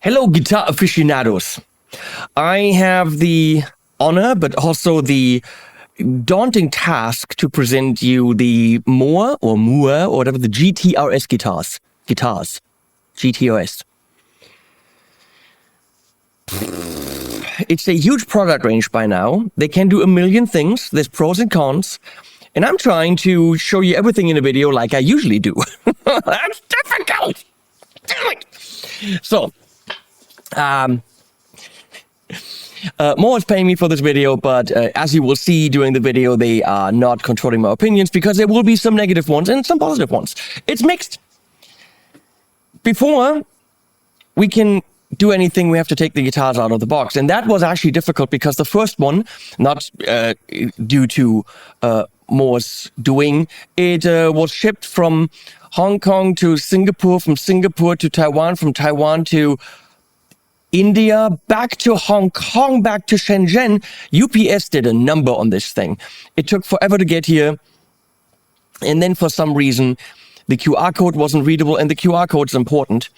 Hello, guitar aficionados. I have the honor, but also the daunting task to present you the Mooer or whatever, the GTRS guitars. GTRS. It's a huge product range by now. They can do a million things. There's pros and cons. And I'm trying to show you everything in a video like I usually do. That's difficult. Damn it. So, Mooer is paying me for this video, but as you will see during the video, they are not controlling my opinions because there will be some negative ones and some positive ones. It's mixed. Before we can do anything, we have to take the guitars out of the box. And that was actually difficult because the first one, not due to Mooer's doing, it was shipped from Hong Kong to Singapore, from Singapore to Taiwan, from Taiwan to India, back to Hong Kong, back to Shenzhen. UPS did a number on this thing. It took forever to get here. And then for some reason, the QR code wasn't readable, and the QR code is important.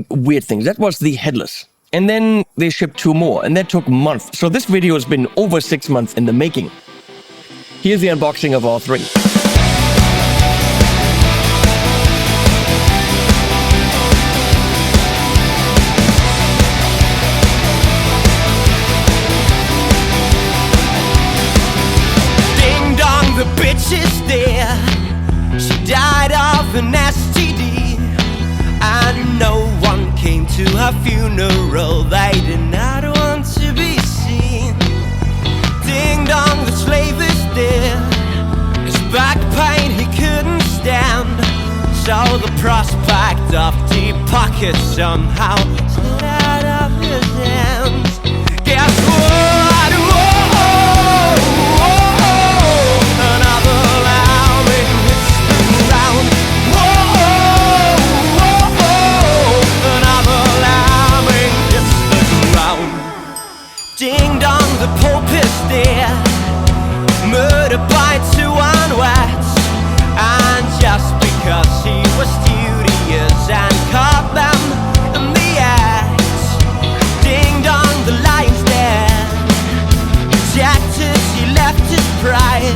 Weird things. That was the headless. And then they shipped 2 more, and that took months. So this video has been over 6 months in the making. Here's the unboxing of all 3. Ding dong, the bitch is there. She died of an STD, and no one came to her funeral. They did not want to be seen. Ding dong, the slave is dead. His back pain he couldn't stand, so the prospect of deep pockets somehow slid out of his hands. Guess what? Whoa, whoa, whoa. Another lambing hits the ground. Whoa, whoa, whoa. Another lambing hits the ground. Ding dong, the Pope is dead, murdered by 2 unweds, and just because he was studious and caught them in the act. Ding dong, the lion's dead, rejected, he left his pride,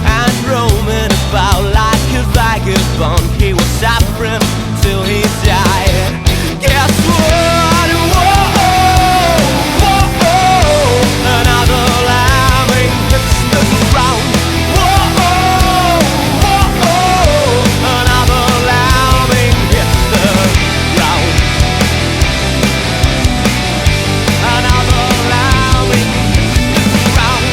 and roaming about like a vagabond, he was suffering till he died. Guess what? Whoa, whoa, whoa. Another lambing hits the ground. Whoa, whoa, whoa. Another lambing hits the ground. Another lambing hits the ground.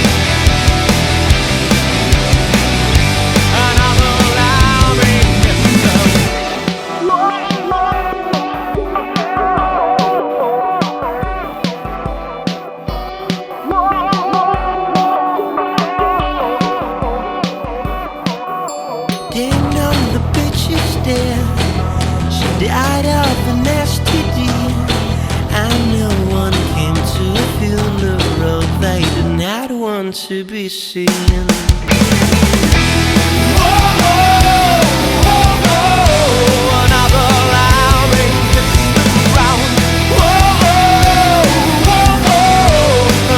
Another lambing hits the Ding dong, the bitch is dead. She died of an STD, and no one came to a funeral. They did not want to be seen. Whoa, whoa, whoa. Another lambing hits the ground. Whoa, whoa, whoa.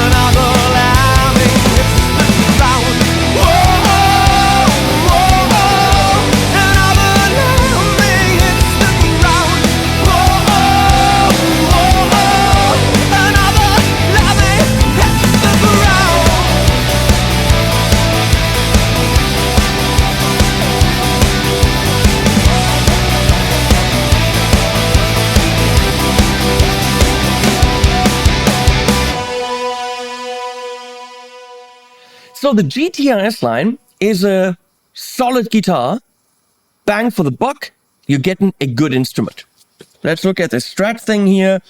Another lambing hits the ground. Whoa, whoa, whoa. Another lambing hits the ground. Whoa, whoa, whoa. Another lambing hits the ground. So the GTRS line is a solid guitar. Bang for the buck, you're getting a good instrument. Let's look at the Strat thing here.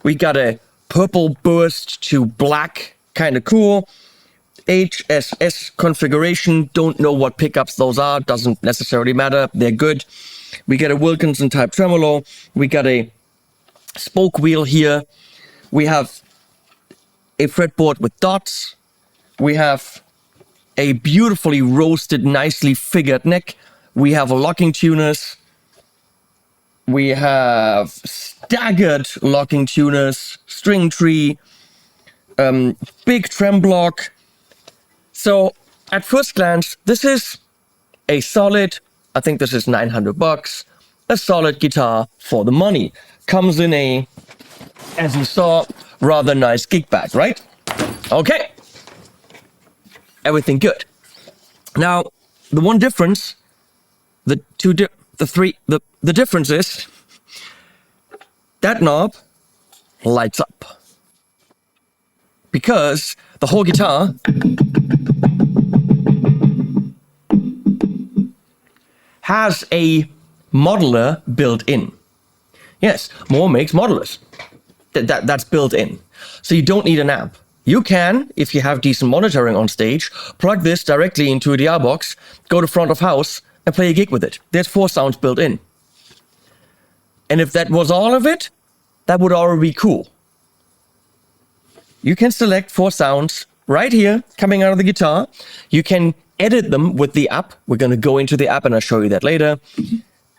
We got a purple burst to black, kind of cool. HSS configuration, don't know what pickups those are, doesn't necessarily matter, they're good. We got a Wilkinson type tremolo. We got a spoke wheel here. We have a fretboard with dots. We have a beautifully roasted, nicely figured neck. We have a locking tuners. We have staggered locking tuners, string tree, big trem block. So at first glance, this is a solid, I think this is $900, a solid guitar for the money. Comes in a, as you saw, rather nice gig bag, right? Okay. Everything good. Now, the one difference, the difference is that knob lights up. Because the whole guitar has a modeler built in. Yes, Mooer makes modelers. That's built in. So you don't need an amp. You can, if you have decent monitoring on stage, plug this directly into a DI box, go to front of house, and play a gig with it. There's 4 sounds built in. And if that was all of it, that would already be cool. You can select 4 sounds right here, coming out of the guitar. You can edit them with the app. We're going to go into the app and I'll show you that later.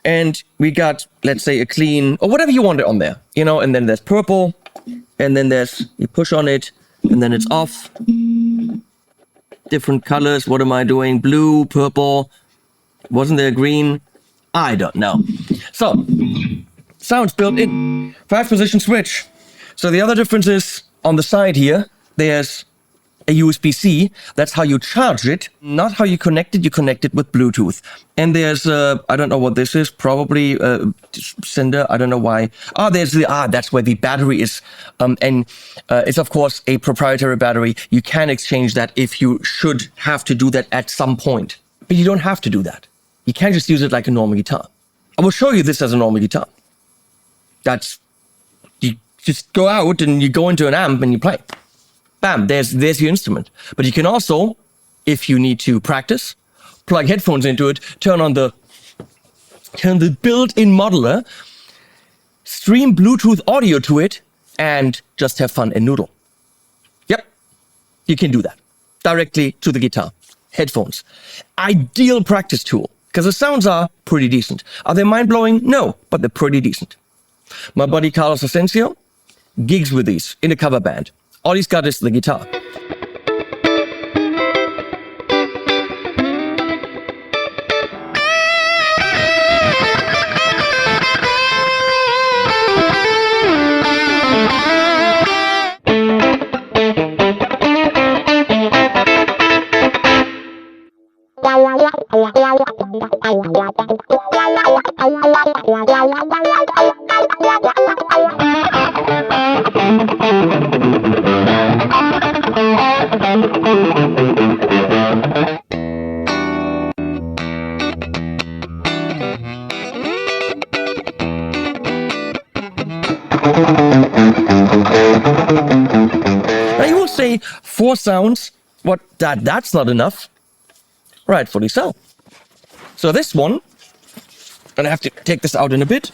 And we got, let's say, a clean, or whatever you want it on there, you know, and then there's purple, and then there's, you push on it, and then it's off. Different colors. What am I doing? Blue, purple. Wasn't there green? I don't know. So, sounds built in. 5-position switch. So the other difference is on the side here, there's a USB-C. That's how you charge it, not how you connect it. You connect it with Bluetooth. And there's, I don't know what this is, probably sender. I don't know why. That's where the battery is. And it's, of course, a proprietary battery. You can exchange that if you should have to do that at some point. But you don't have to do that. You can just use it like a normal guitar. I will show you this as a normal guitar. You just go out and you go into an amp and you play. Bam, there's your instrument. But you can also, if you need to practice, plug headphones into it, turn the built-in modeler, stream Bluetooth audio to it, and just have fun in Noodle. Yep, you can do that directly to the guitar. Headphones. Ideal practice tool, because the sounds are pretty decent. Are they mind-blowing? No, but they're pretty decent. My buddy Carlos Asensio gigs with these in a cover band. All he's got is the guitar. Now you will say 4 sounds, what, that's not enough. Rightfully so. So this one, and I have to take this out in a bit,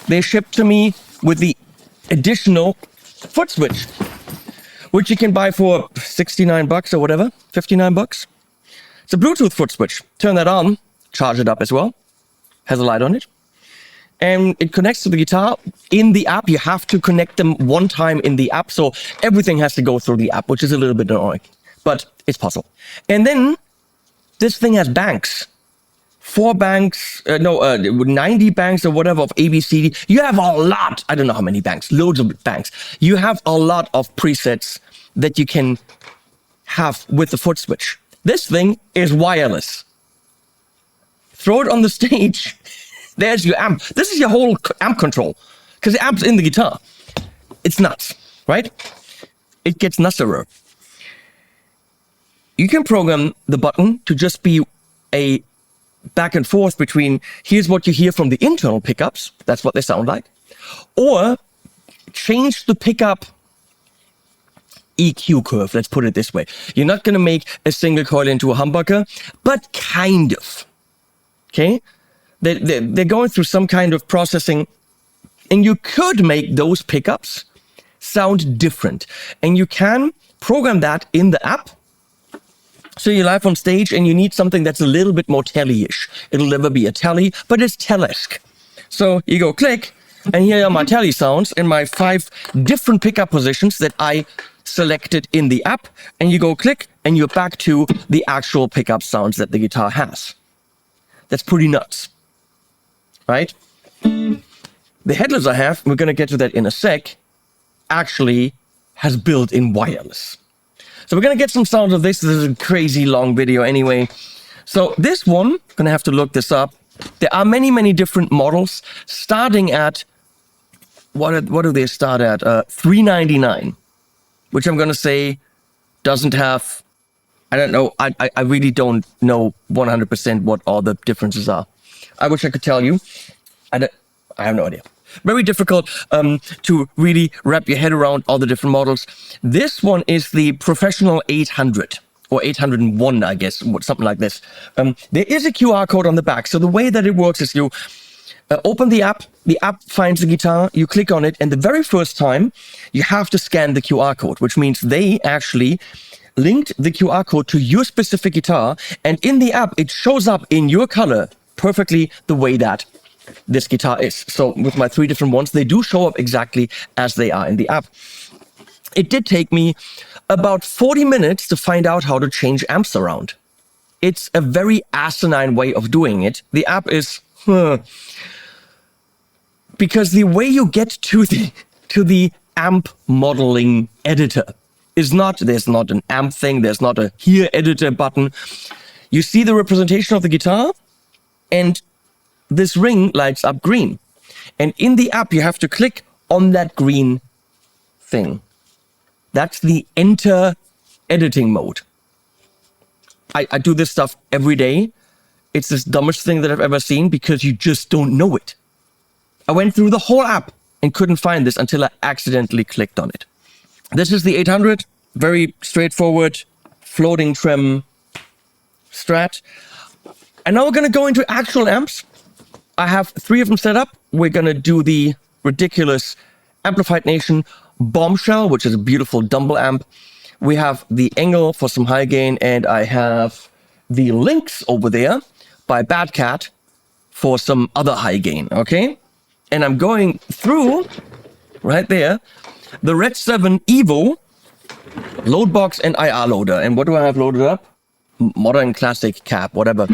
they shipped to me with the additional Footswitch, which you can buy for $69 or whatever, $59. It's a Bluetooth Footswitch. Turn that on, charge it up as well. Has a light on it. And it connects to the guitar. In the app, you have to connect them one time in the app, so everything has to go through the app, which is a little bit annoying, but it's possible. And then this thing has banks. 4 banks, 90 banks or whatever of ABCD. You have a lot, I don't know how many banks, loads of banks. You have a lot of presets that you can have with the Footswitch. This thing is wireless. Throw it on the stage. There's your amp. This is your whole amp control, because the amp's in the guitar. It's nuts, right? It gets nutserer. You can program the button to just be a back and forth between, here's what you hear from the internal pickups, that's what they sound like, or change the pickup EQ curve, let's put it this way. You're not going to make a single coil into a humbucker, but kind of, okay? They're going through some kind of processing, and you could make those pickups sound different. And you can program that in the app. So you're live on stage and you need something that's a little bit more telly-ish. It'll never be a telly, but it's telesque. So you go click, and here are my tally sounds and my 5 different pickup positions that I selected in the app. And you go click, and you're back to the actual pickup sounds that the guitar has. That's pretty nuts, right? The headless I have, we're going to get to that in a sec, actually has built-in wireless. So we're going to get some sounds of this. This is a crazy long video anyway. So this one, going to have to look this up. There are many, many different models starting at, what do they start at? $399, which I'm going to say doesn't have, I don't know, I really don't know 100% what all the differences are. I wish I could tell you. I have no idea. Very difficult to really wrap your head around all the different models. This one is the Professional 800 or 801, I guess, something like this. There is a QR code on the back. So the way that it works is you open the app finds the guitar, you click on it, and the very first time you have to scan the QR code, which means they actually linked the QR code to your specific guitar, and in the app it shows up in your color perfectly the way that this guitar is. So with my 3 different ones, they do show up exactly as they are in the app. It did take me about 40 minutes to find out how to change amps around. It's a very asinine way of doing it. The app is, because the way you get to the amp modeling editor is not, there's not an amp thing, there's not a here editor button. You see the representation of the guitar, and this ring lights up green. And in the app, you have to click on that green thing. That's the enter editing mode. I do this stuff every day. It's the dumbest thing that I've ever seen because you just don't know it. I went through the whole app and couldn't find this until I accidentally clicked on it. This is the 800, very straightforward, floating trem Strat. And now we're going to go into actual amps. I have 3 of them set up. We're going to do the ridiculous Amplified Nation Bombshell, which is a beautiful Dumble amp. We have the Engel for some high gain, and I have the Lynx over there by Bad Cat for some other high gain, okay? And I'm going through, right there, the Red 7 Evo load box and IR loader. And what do I have loaded up? Modern Classic Cap, whatever.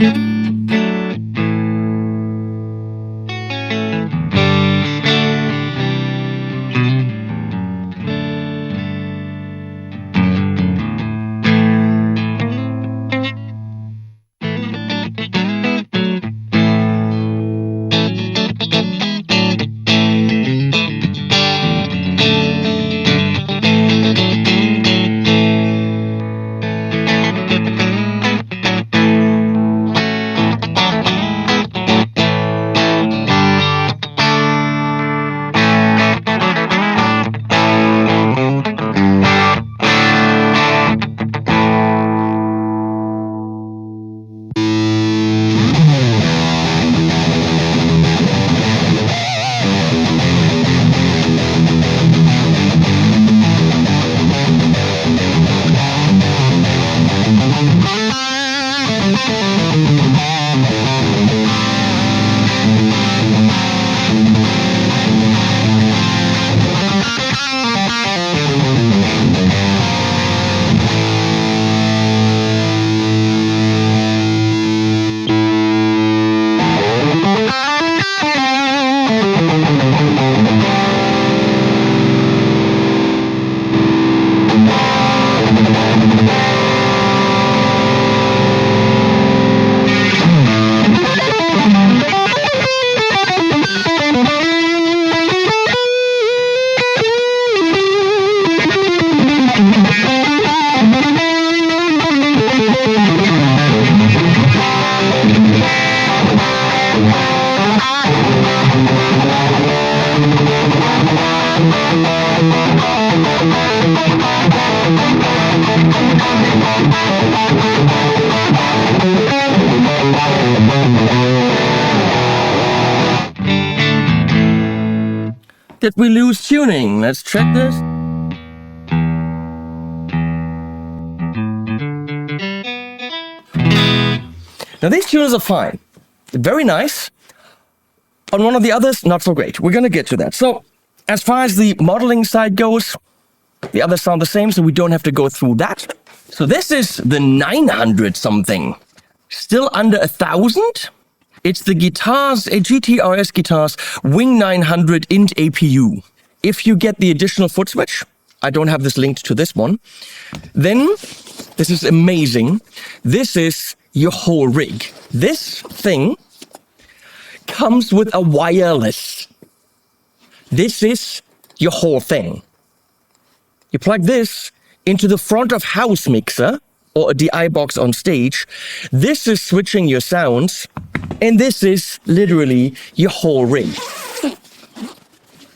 Did we lose tuning? Let's check this. Now these tuners are fine. They're very nice. On one of the others, not so great. We're going to get to that. So as far as the modeling side goes, the others sound the same, so we don't have to go through that. So this is the 900 something. Still under 1,000. It's the guitars, a GTRS guitars Wing 900 int APU. If you get the additional Footswitch, I don't have this linked to this one, then this is amazing. This is your whole rig. This thing comes with a wireless. This is your whole thing. You plug this into the front of house mixer or a DI box on stage. This is switching your sounds, and this is literally your whole rig.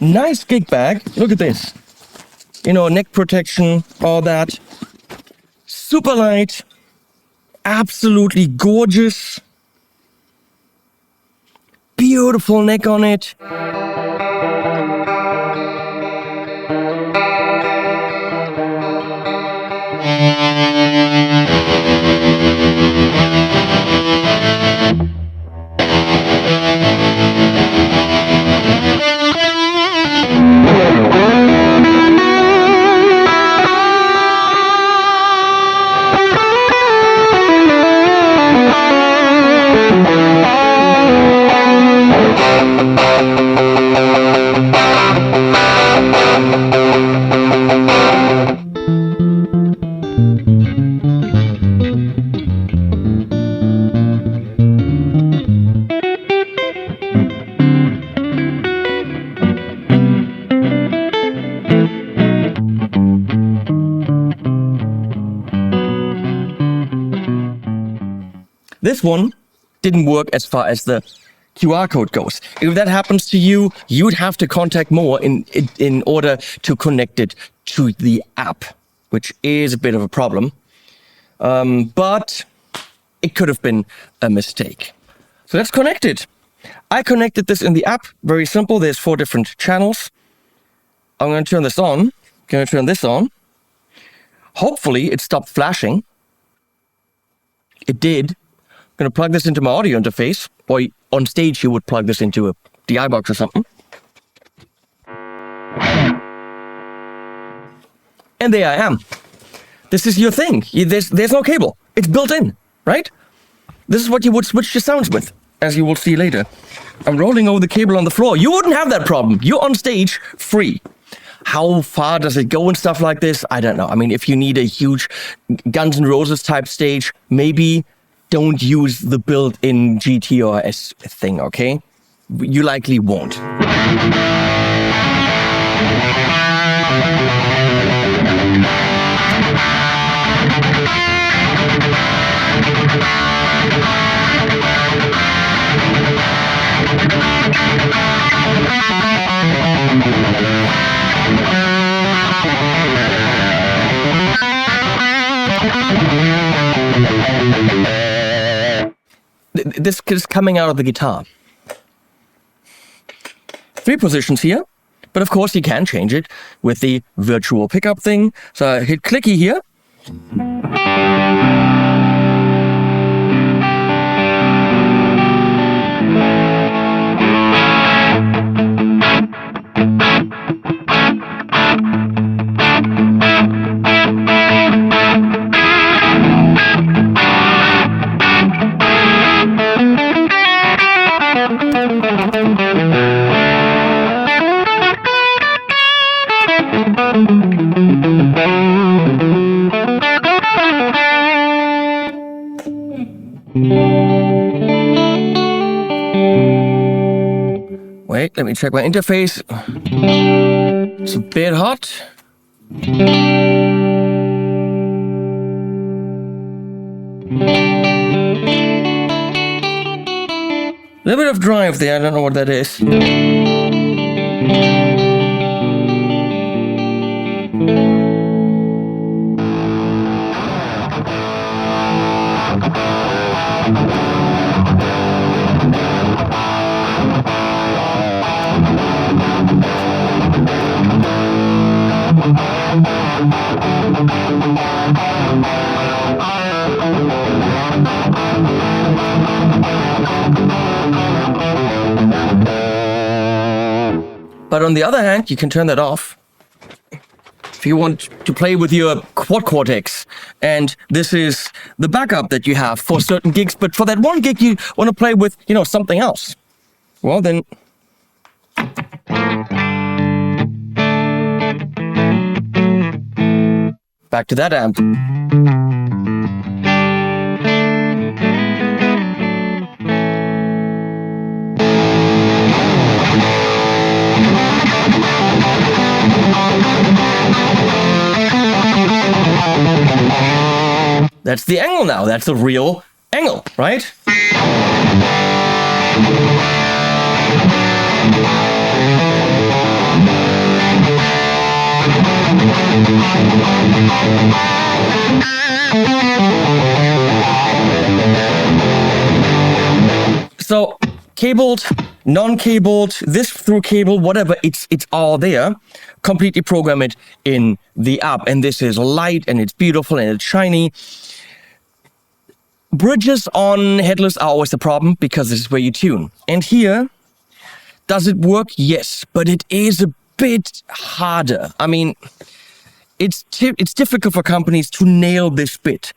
Nice gig bag. Look at this. You know, neck protection, all that. Super light. Absolutely gorgeous. Beautiful neck on it. This one didn't work as far as the QR code goes. If that happens to you, you'd have to contact Mooer in order to connect it to the app, which is a bit of a problem. But it could have been a mistake. So let's connect it. I connected this in the app. Very simple. There's 4 different channels. I'm going to turn this on. Going to turn this on. Hopefully it stopped flashing. It did. I'm going to plug this into my audio interface, or on stage you would plug this into a DI box or something. And there I am. This is your thing. There's no cable. It's built in, right? This is what you would switch your sounds with, as you will see later. I'm rolling over the cable on the floor. You wouldn't have that problem. You're on stage free. How far does it go and stuff like this? I don't know. I mean, if you need a huge Guns N' Roses type stage, maybe don't use the built-in GTRS thing, okay? You likely won't. This is coming out of the guitar. 3 positions here, but of course you can change it with the virtual pickup thing. So I hit clicky here. Wait, let me check my interface. It's a bit hot. A little bit of drive there, I don't know what that is. But on the other hand, you can turn that off if you want to play with your quad cortex. And this is the backup that you have for certain gigs. But for that one gig, you want to play with, you know, something else. Well, then... back to that amp. That's the angle now. That's the real angle, right? So, cabled, non-cabled, this through cable, whatever, it's all there. Completely program it in the app. And this is light and it's beautiful and it's shiny. Bridges on headless are always the problem because this is where you tune. And here, does it work? Yes, but it is a bit harder. I mean, it's difficult for companies to nail this bit.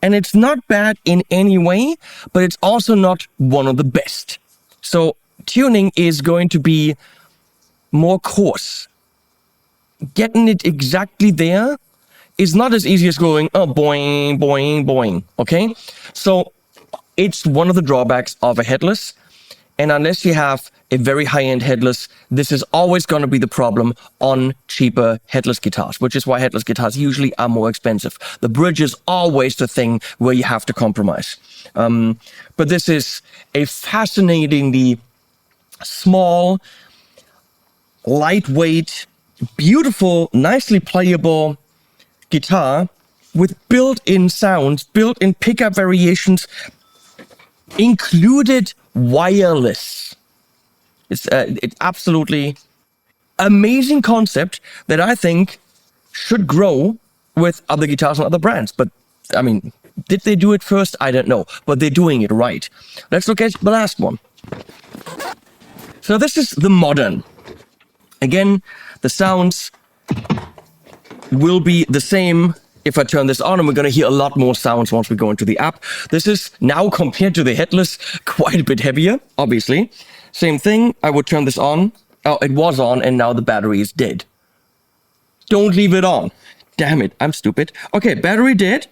And it's not bad in any way, but it's also not one of the best. So tuning is going to be more coarse. Getting it exactly there is not as easy as going, oh, boing, boing, boing, okay? So it's one of the drawbacks of a headless. And unless you have a very high-end headless, this is always going to be the problem on cheaper headless guitars, which is why headless guitars usually are more expensive. The bridge is always the thing where you have to compromise. But this is a fascinatingly small, lightweight, beautiful, nicely playable guitar with built-in sounds, built-in pickup variations, included wireless. It's absolutely amazing concept that I think should grow with other guitars and other brands. But I mean, did they do it first? I don't know, but they're doing it right. Let's look at the last one. So this is the Modern. Again, the sounds will be the same if I turn this on, and we're going to hear a lot more sounds once we go into the app. This is now, compared to the headless, quite a bit heavier, obviously. Same thing, I would turn this on. Oh, it was on, and now the battery is dead. Don't leave it on. Damn it, I'm stupid. Okay, battery dead,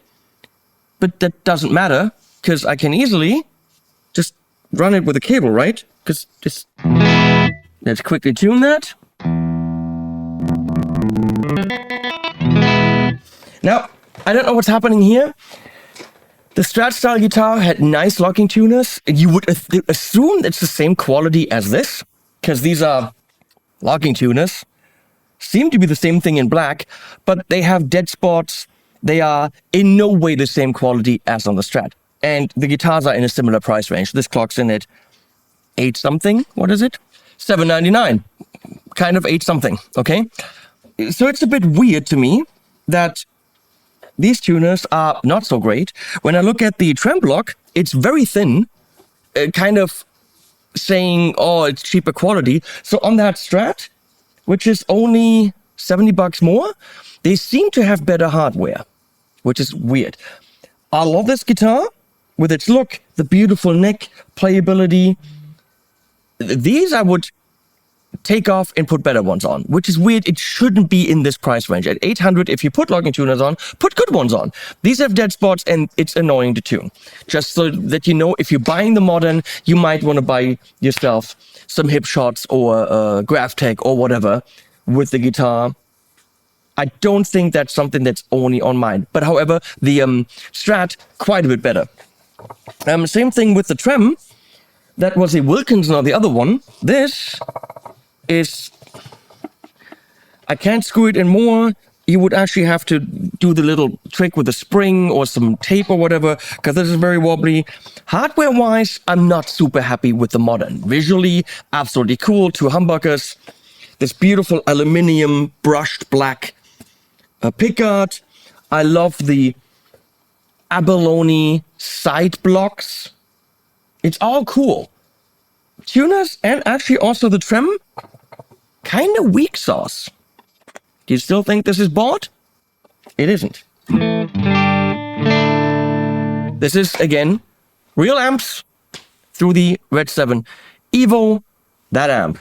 but that doesn't matter, because I can easily just run it with a cable, right? Because just... let's quickly tune that. Now, I don't know what's happening here. The Strat style guitar had nice locking tuners. You would assume it's the same quality as this, because these are locking tuners. Seem to be the same thing in black, but they have dead spots. They are in no way the same quality as on the Strat. And the guitars are in a similar price range. This clocks in at 8 something. What is it? $7.99. Kind of 8 something, okay? So it's a bit weird to me that these tuners are not so great. When I look at the trem block, it's very thin, kind of saying, oh, it's cheaper quality. So on that Strat, which is only $70 more, they seem to have better hardware, which is weird. I love this guitar with its look, the beautiful neck, playability. These I would take off and put better ones on, which is weird. It shouldn't be in this price range. At $800, if you put locking tuners on, put good ones on. These have dead spots and it's annoying to tune. Just so that you know, if you're buying the Modern, you might want to buy yourself some hip shots or GraphTech or whatever with the guitar. I don't think that's something that's only on mine. But however, the Strat, quite a bit better. Same thing with the Trem. That was a Wilkinson or the other one. This is, I can't screw it in more. You would actually have to do the little trick with a spring or some tape or whatever, because this is very wobbly. Hardware-wise, I'm not super happy with the Modern. Visually, absolutely cool. 2 humbuckers. This beautiful aluminium brushed black pickguard. I love the abalone side blocks. It's all cool. Tuners and actually also the Trem kind of weak sauce. Do you still think this is bought? It isn't. This is, again, real amps through the Red 7 Evo, that amp.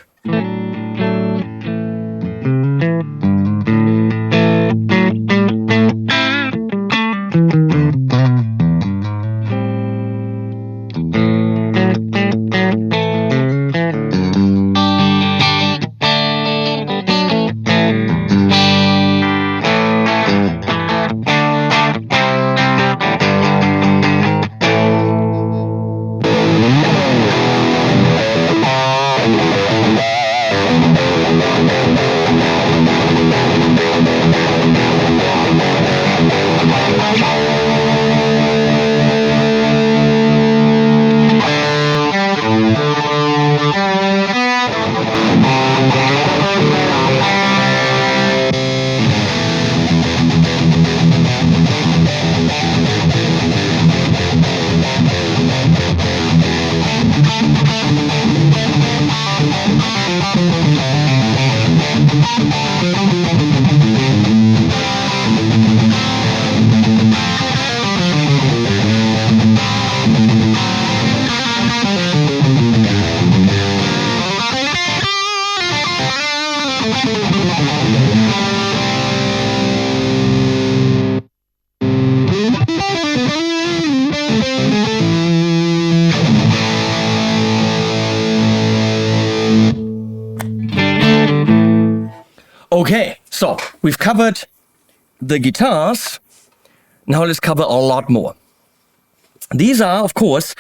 Okay, so we've covered the guitars. Now let's cover a lot more. These are, of course,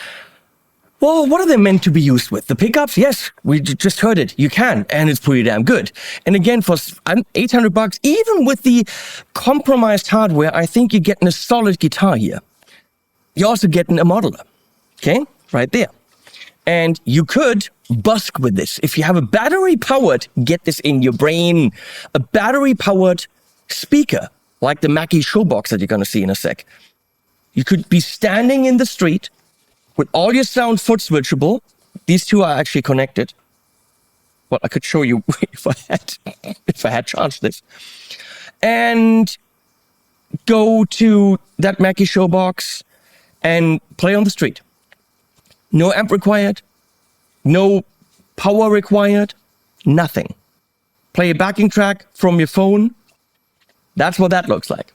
well, what are they meant to be used with? The pickups? Yes, we just heard it. You can, and it's pretty damn good. And again, for $800, even with the compromised hardware, I think you're getting a solid guitar here. You're also getting a modeler, okay? Right there. And you could busk with this. If you have a battery-powered, get this in your brain, a battery-powered speaker, like the Mackie Showbox that you're going to see in a sec. You could be standing in the street with all your sound foot switchable. These two are actually connected. Well, I could show you if I had charged this. And go to that Mackie Showbox and play on the street. No amp required, no power required, nothing. Play a backing track from your phone. That's what that looks like.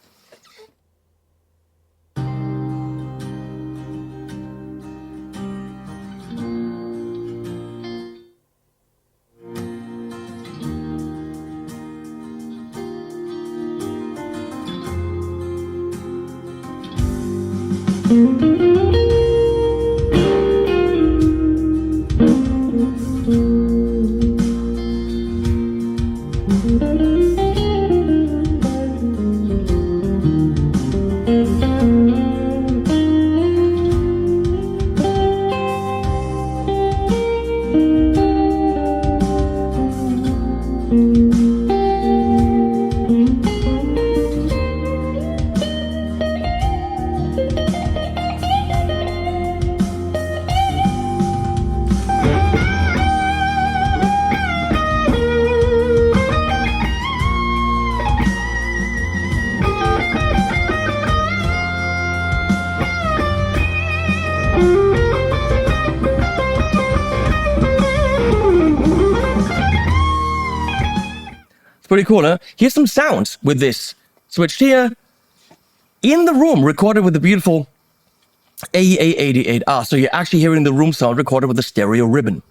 Pretty cool, huh? Here's some sounds with this switched here in the room, recorded with the beautiful AEA88R. So you're actually hearing the room sound recorded with a stereo ribbon.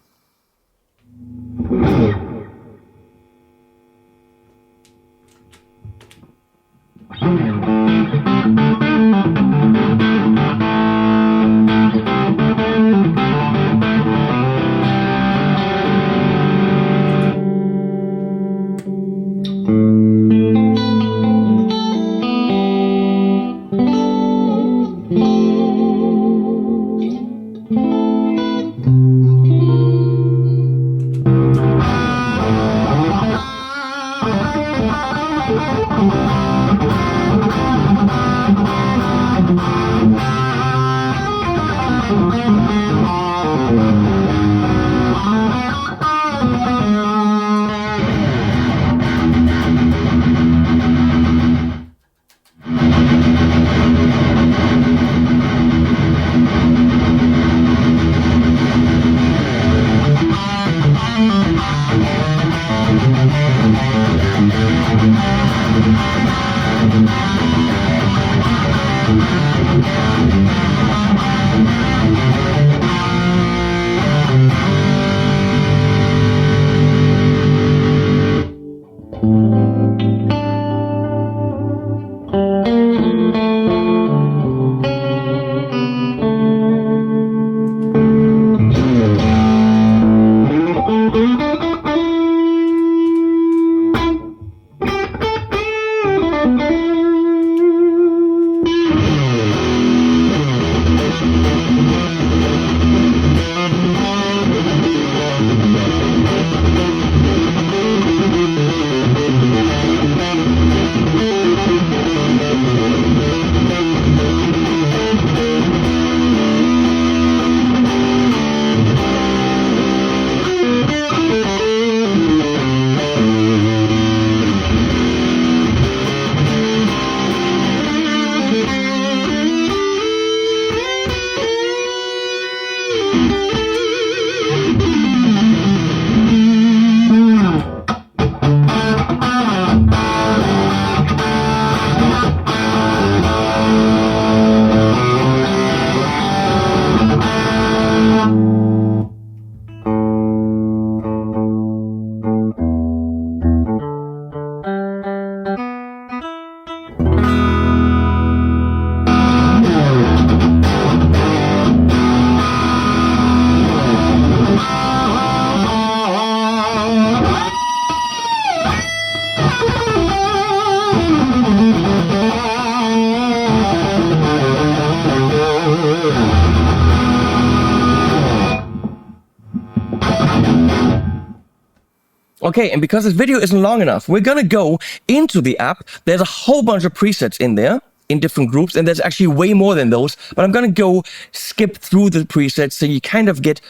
Okay, and because this video isn't long enough, we're gonna go into the app. There's a whole bunch of presets in there in different groups, and there's actually way more than those, but I'm gonna go skip through the presets so you kind of get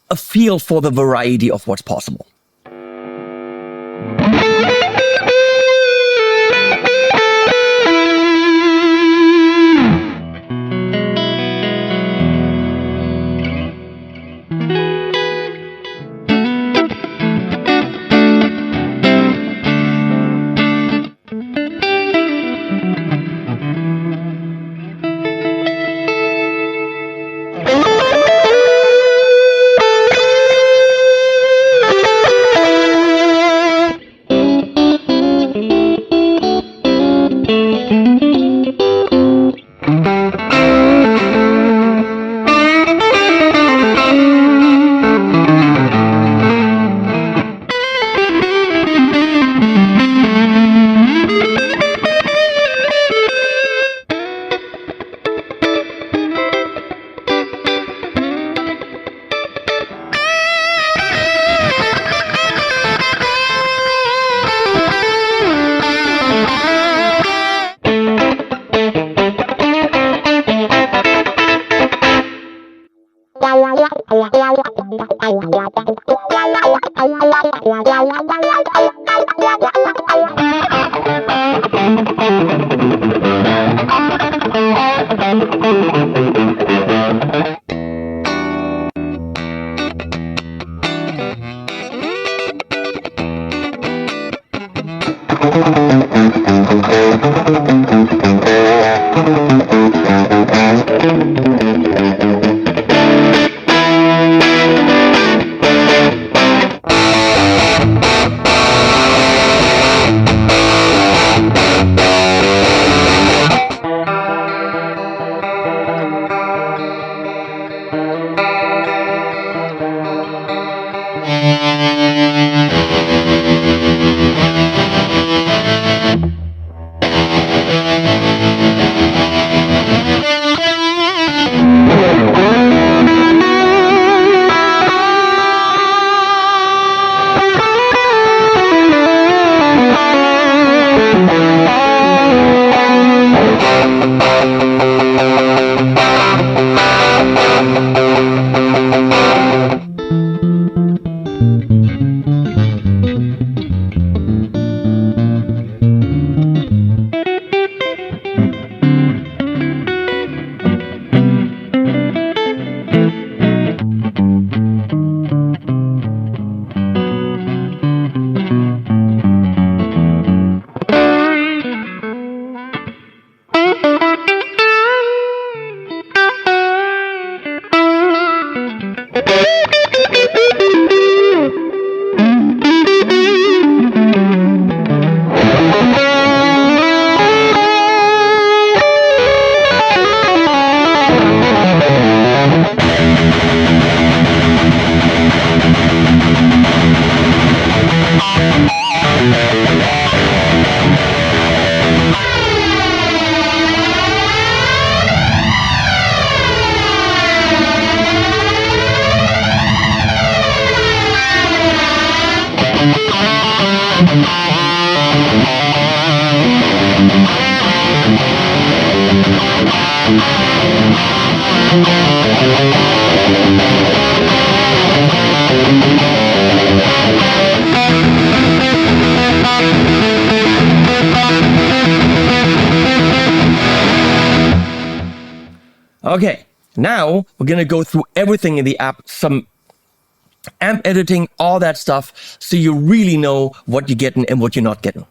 a feel for the variety of what's possible. Okay, now we're gonna go through everything in the app, some amp editing, all that stuff, so you really know what you're getting and what you're not getting.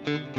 Thank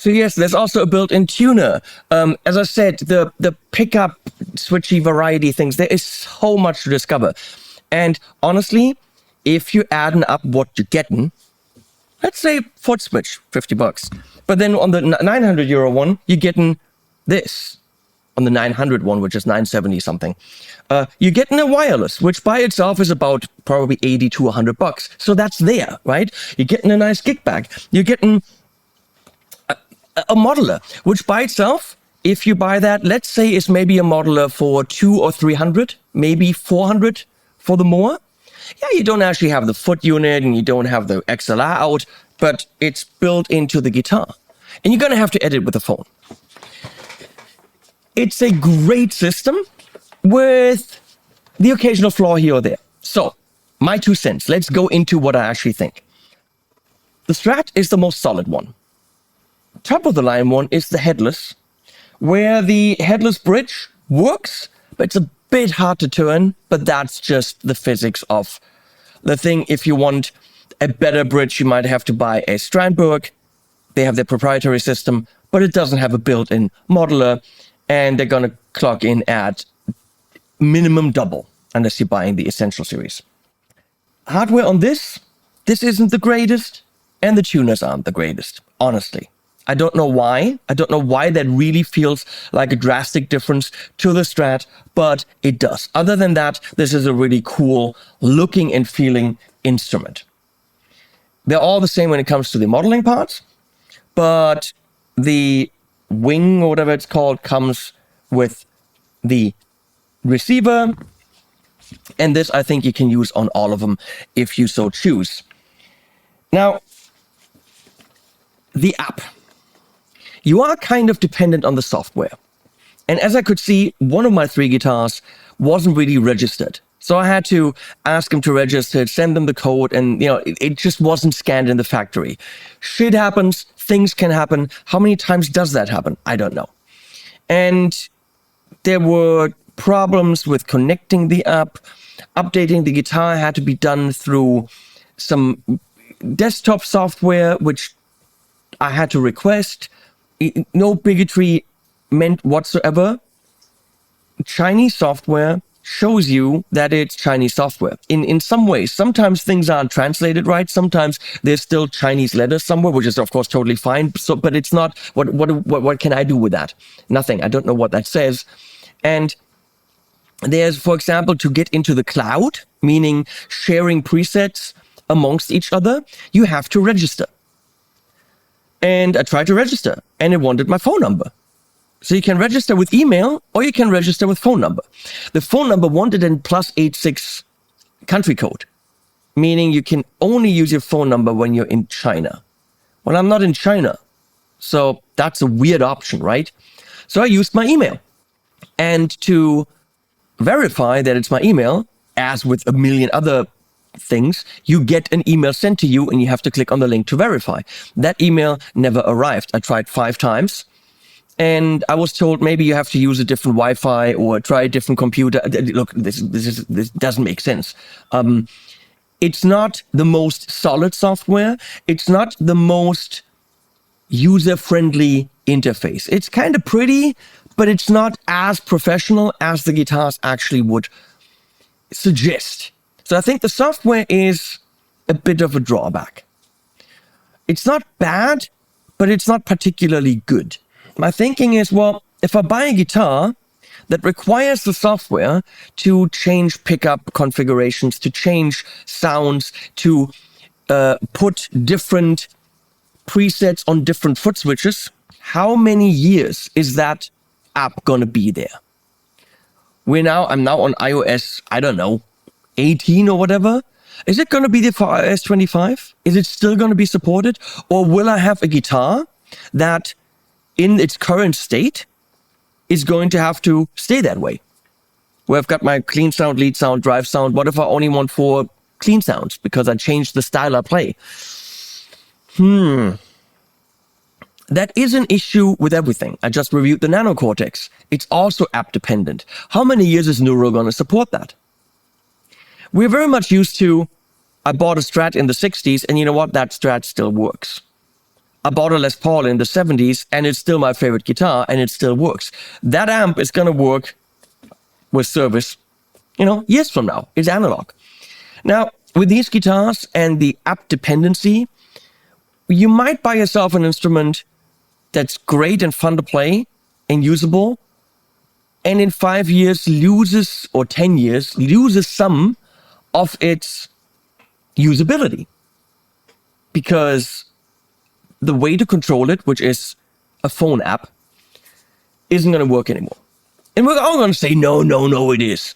So yes, there's also a built-in tuner. As I said, the pickup switchy variety things, there is so much to discover. And honestly, if you add up what you're getting, let's say Footswitch, $50. But then on the 900 euro one, you're getting this. On the 900 one, which is 970 something, you're getting a wireless, which by itself is about probably 80 to $100. So that's there, right? You're getting a nice gig bag. You're getting a modeler, which by itself, if you buy that, let's say is maybe a modeler for 200 or 300, maybe 400 for the Mooer. Yeah, you don't actually have the foot unit and you don't have the XLR out, but it's built into the guitar. And you're going to have to edit with the phone. It's a great system with the occasional flaw here or there. So, my 2 cents. Let's go into what I actually think. The Strat is the most solid one. Top of the line one is the headless, where the headless bridge works, but it's a bit hard to turn, but that's just the physics of the thing. If you want a better bridge, you might have to buy a Strandberg. They have their proprietary system, but it doesn't have a built-in modeler. And they're going to clock in at minimum double, unless you're buying the Essential Series. Hardware on this isn't the greatest, and the tuners aren't the greatest, honestly. I don't know why. I don't know why that really feels like a drastic difference to the Strat, but it does. Other than that, this is a really cool looking and feeling instrument. They're all the same when it comes to the modeling parts, but the wing or whatever it's called comes with the receiver, and this I think you can use on all of them if you so choose. Now, the app. You are kind of dependent on the software. And as I could see, one of my 3 guitars wasn't really registered. So I had to ask them to register it, send them the code, and it just wasn't scanned in the factory. Shit happens, things can happen. How many times does that happen? I don't know. And there were problems with connecting the app. Updating the guitar had to be done through some desktop software, which I had to request. No bigotry meant whatsoever. Chinese software shows you that it's Chinese software. In some ways, sometimes things aren't translated right. Sometimes there's still Chinese letters somewhere, which is of course totally fine. So, but it's not. What can I do with that? Nothing. I don't know what that says. And there's, for example, to get into the cloud, meaning sharing presets amongst each other, you have to register. And I tried to register, and it wanted my phone number. So you can register with email, or you can register with phone number. The phone number wanted in +86 country code, meaning you can only use your phone number when you're in China. Well, I'm not in China, so that's a weird option, right? So I used my email. And to verify that it's my email, as with a million other things, you get an email sent to you and you have to click on the link to verify. That email never arrived. I tried 5 times. And I was told maybe you have to use a different Wi-Fi or try a different computer. Look, this doesn't make sense. It's not the most solid software. It's not the most user-friendly interface. It's kind of pretty, but it's not as professional as the guitars actually would suggest. So I think the software is a bit of a drawback. It's not bad, but it's not particularly good. My thinking is, well, if I buy a guitar that requires the software to change pickup configurations, to change sounds, to put different presets on different foot switches, how many years is that app gonna be there? I'm now on iOS, I don't know, 18 or whatever. Is it gonna be there for iOS 25? Is it still gonna be supported? Or will I have a guitar that in its current state is going to have to stay that way? Where I've got my clean sound, lead sound, drive sound. What if I only want 4 clean sounds because I changed the style I play? That is an issue with everything. I just reviewed the Nano Cortex. It's also app dependent. How many years is Noodle going to support that? We're very much used to, I bought a Strat in the 60s and you know what? That Strat still works. I bought a Les Paul in the 70s, and it's still my favorite guitar, and it still works. That amp is going to work with service, years from now. It's analog. Now, with these guitars and the app dependency, you might buy yourself an instrument that's great and fun to play and usable, and in 5 years loses, or 10 years, loses some of its usability. Because the way to control it, which is a phone app, isn't going to work anymore. And we're all going to say, no, it is.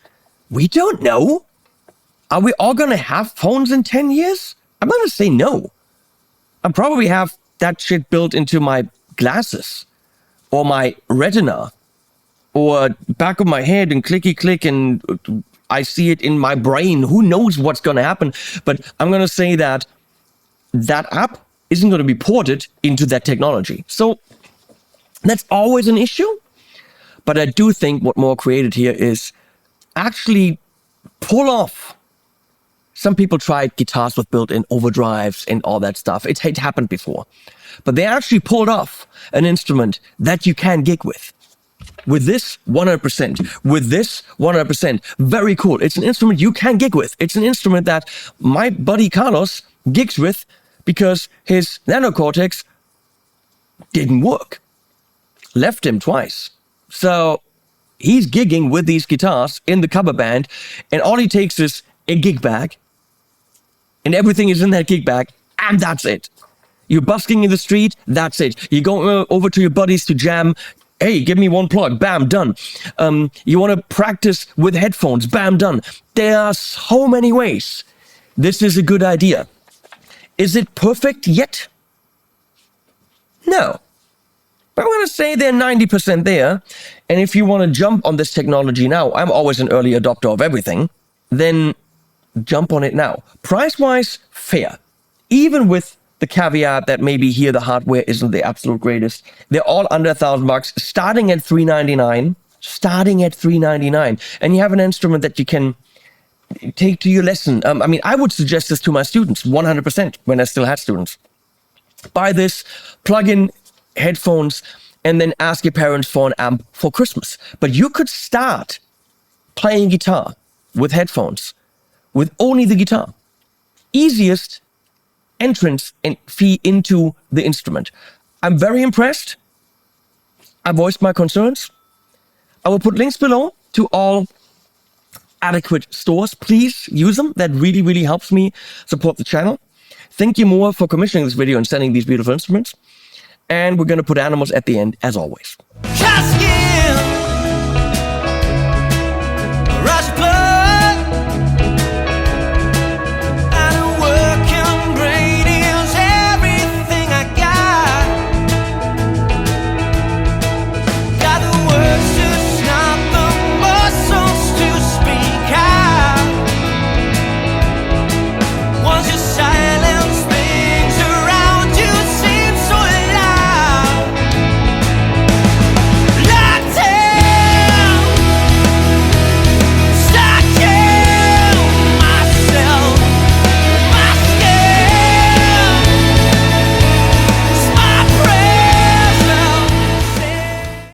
We don't know. Are we all going to have phones in 10 years? I'm going to say no. I probably have that shit built into my glasses or my retina or back of my head and clicky click, and I see it in my brain. Who knows what's going to happen? But I'm going to say that app isn't going to be ported into that technology. So that's always an issue. But I do think what Mooer created here is actually pull off. Some people tried guitars with built-in overdrives and all that stuff. It had happened before. But they actually pulled off an instrument that you can gig with. With this, 100%. With this, 100%. Very cool. It's an instrument you can gig with. It's an instrument that my buddy Carlos gigs with because his Nano Cortex didn't work. Left him twice. So he's gigging with these guitars in the cover band, and all he takes is a gig bag, and everything is in that gig bag, and that's it. You're busking in the street, that's it. You go over to your buddies to jam, hey, give me one plug, bam, done. You want to practice with headphones, bam, done. There are so many ways. This is a good idea. Is it perfect yet? No. But I'm going to say they're 90% there. And if you want to jump on this technology now, I'm always an early adopter of everything, then jump on it now. Price-wise, fair. Even with the caveat that maybe here the hardware isn't the absolute greatest. They're all under $1,000, starting at $399. Starting at $399. And you have an instrument that you can take to your lesson. I would suggest this to my students 100% when I still had students. Buy this, plug in headphones, and then ask your parents for an amp for Christmas. But you could start playing guitar with headphones, with only the guitar. Easiest entrance and fee into the instrument. I'm very impressed. I voiced my concerns. I will put links below to all adequate stores. Please use them. That really, really helps me support the channel. Thank you, Mooer, for commissioning this video and sending these beautiful instruments. And we're going to put animals at the end, as always.